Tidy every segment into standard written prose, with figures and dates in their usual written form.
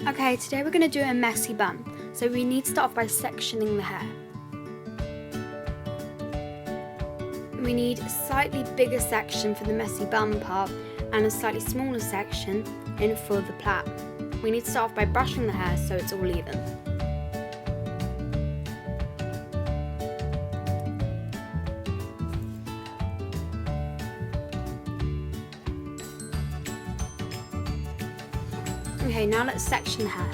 Okay, today we're going to do a messy bun. So we need to start off by sectioning the hair. We need a slightly bigger section for the messy bun part and a slightly smaller section in for the plait. We need to start off by brushing the hair so it's all even. Okay, now let's section the hair.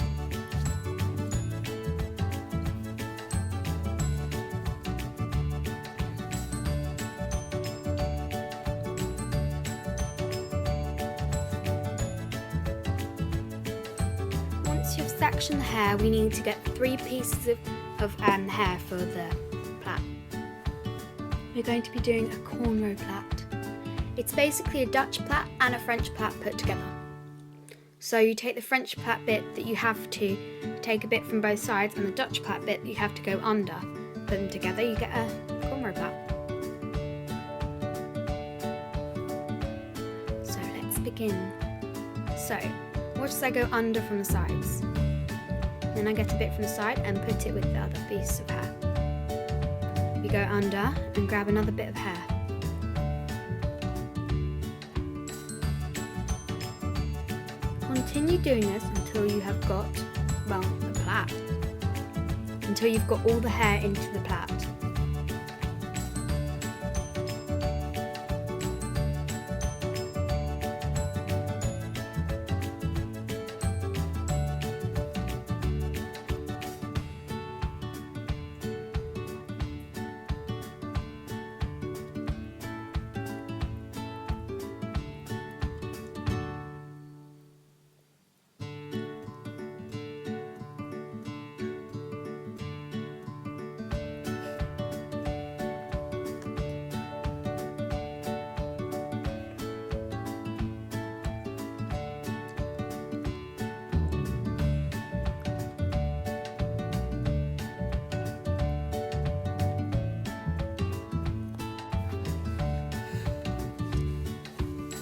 Once you've sectioned the hair, we need to get 3 pieces of hair for the plait. We're going to be doing a cornrow plait. It's basically a Dutch plait and a French plait put together. So you take the French plait bit that you have to take a bit from both sides, and the Dutch plait bit that you have to go under. Put them together, you get a cornrow plait. So let's begin. So watch as I go under from the sides. Then I get a bit from the side and put it with the other piece of hair. You go under and grab another bit of hair. Continue doing this until you have got, well, the plait. Until you've got all the hair into the plait.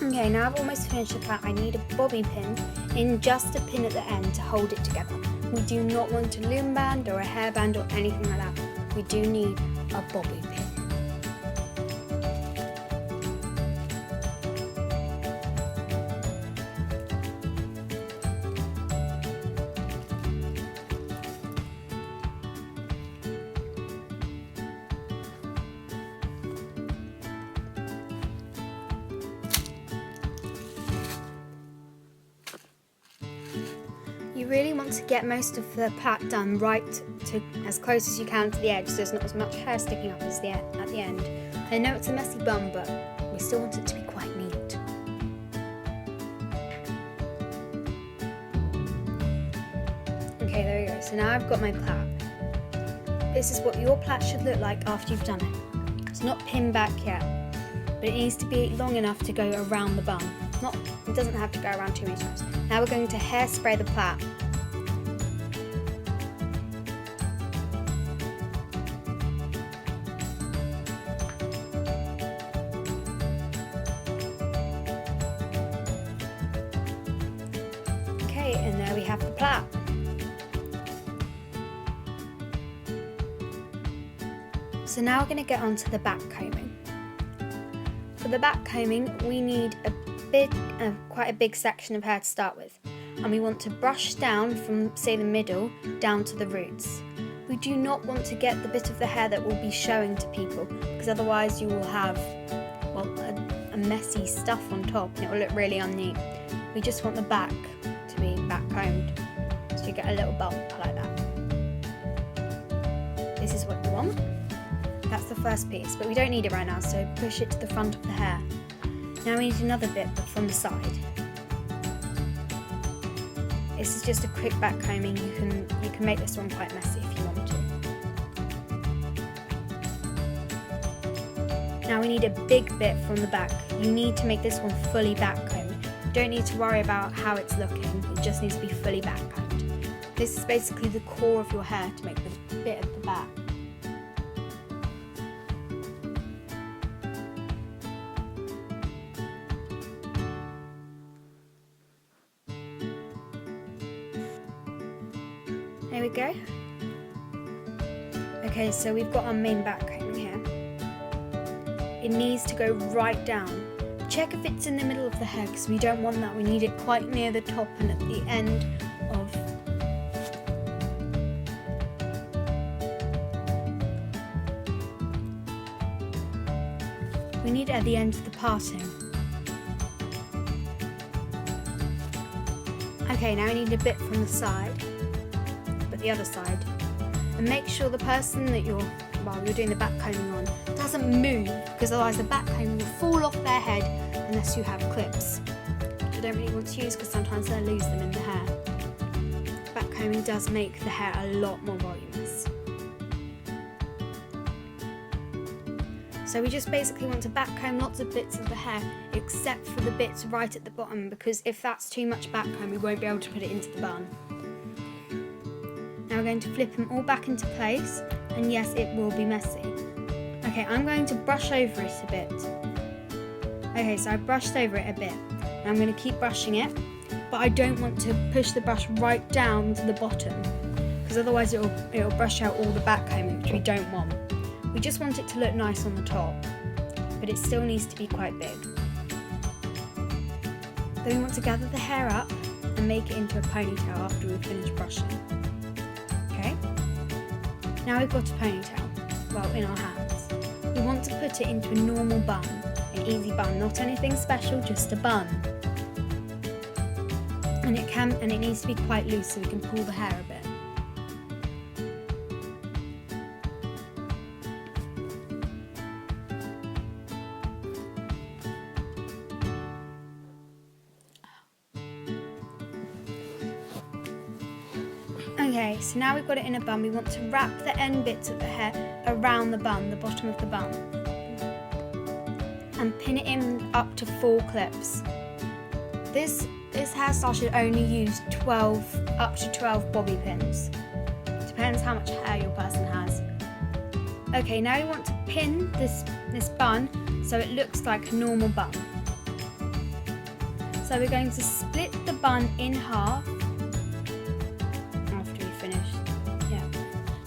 Okay, now I've almost finished the plait. I need a bobby pin in just a pin at the end to hold it together. We do not want a loom band or a hairband or anything like that. We do need a bobby pin. You really want to get most of the plait done right to as close as you can to the edge, so there's not as much hair sticking up as at the end. I know it's a messy bun, but we still want it to be quite neat. Okay, there we go. So now I've got my plait. This is what your plait should look like after you've done it. It's not pinned back yet, but it needs to be long enough to go around the bun. It doesn't have to go around too many times. Now we're going to hairspray the plait. Okay, and there we have the plait. So now we're going to get onto the back combing. For the back combing, we need quite a big section of hair to start with, and we want to brush down from, say, the middle down to the roots. We do not want to get the bit of the hair that will be showing to people, because otherwise you will have, well, a messy stuff on top and it will look really unneat. We just want the back to be back combed, so you get a little bump like that. This is what you want. That's the first piece, but we don't need it right now, so push it to the front of the hair. Now we need another bit, but from the side. This is just a quick back combing. You can make this one quite messy if you want to. Now we need a big bit from the back. You need to make this one fully back combed. You don't need to worry about how it's looking. It just needs to be fully back combed. This is basically the core of your hair to make the bit at the back. There we go. Okay, so we've got our main back combing here. It needs to go right down. Check if it's in the middle of the hair because we don't want that. We need it quite near the top and at the end of. We need it at the end of the parting. Okay, now we need a bit from the side, but the other side. And make sure the person that you're doing the back combing on doesn't move, because otherwise the back combing will fall off their head unless you have clips, which I don't really want to use because sometimes they'll lose them in the hair. Back combing does make the hair a lot more voluminous. So we just basically want to back comb lots of bits of the hair except for the bits right at the bottom, because if that's too much back comb we won't be able to put it into the bun. Now we're going to flip them all back into place, and yes, it will be messy. Okay, I'm going to brush over it a bit. Okay, so I brushed over it a bit. Now I'm going to keep brushing it, but I don't want to push the brush right down to the bottom, because otherwise it'll brush out all the back combing, which we don't want. We just want it to look nice on the top, but it still needs to be quite big. Then we want to gather the hair up and make it into a ponytail after we've finished brushing. Okay, now we've got a ponytail, well, in our hands. We want to put it into a normal bun, an easy bun, not anything special, just a bun. And it needs to be quite loose so we can pull the hair a bit. Okay, so now we've got it in a bun, we want to wrap the end bits of the hair around the bun, the bottom of the bun, and pin it in up to 4 clips. This hairstyle should only use up to 12 bobby pins. Depends how much hair your person has. Okay, now you want to pin this bun so it looks like a normal bun. So we're going to split the bun in half.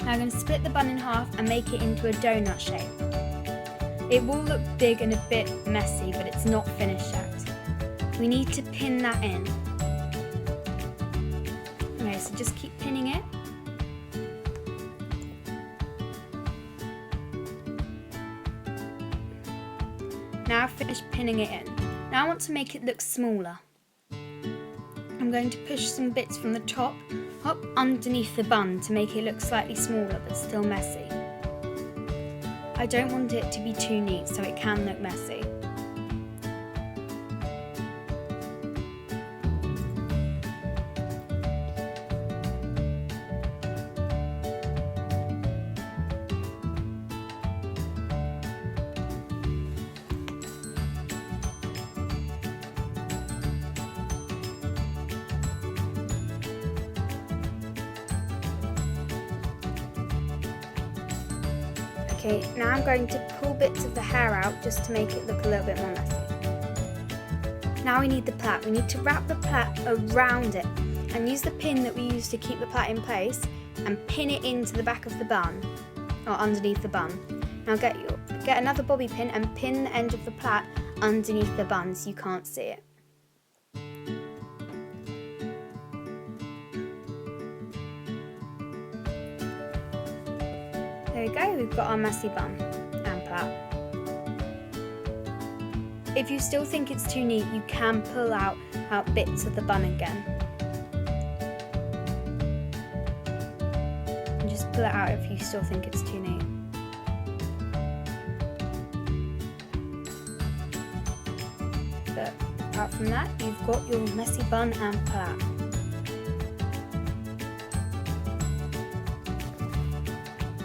Now I'm going to split the bun in half and make it into a donut shape. It will look big and a bit messy, but it's not finished yet. We need to pin that in. Okay, so just keep pinning it. Now I've finished pinning it in. Now I want to make it look smaller. I'm going to push some bits from the top up underneath the bun to make it look slightly smaller but still messy. I don't want it to be too neat so it can look messy. Okay, now I'm going to pull bits of the hair out just to make it look a little bit more messy. Now we need the plait. We need to wrap the plait around it and use the pin that we used to keep the plait in place and pin it into the back of the bun, or underneath the bun. Now get another bobby pin and pin the end of the plait underneath the bun so you can't see it. There we go, we've got our messy bun and plait. If you still think it's too neat, you can pull out bits of the bun again. And just pull it out if you still think it's too neat. But apart from that, you've got your messy bun and plait.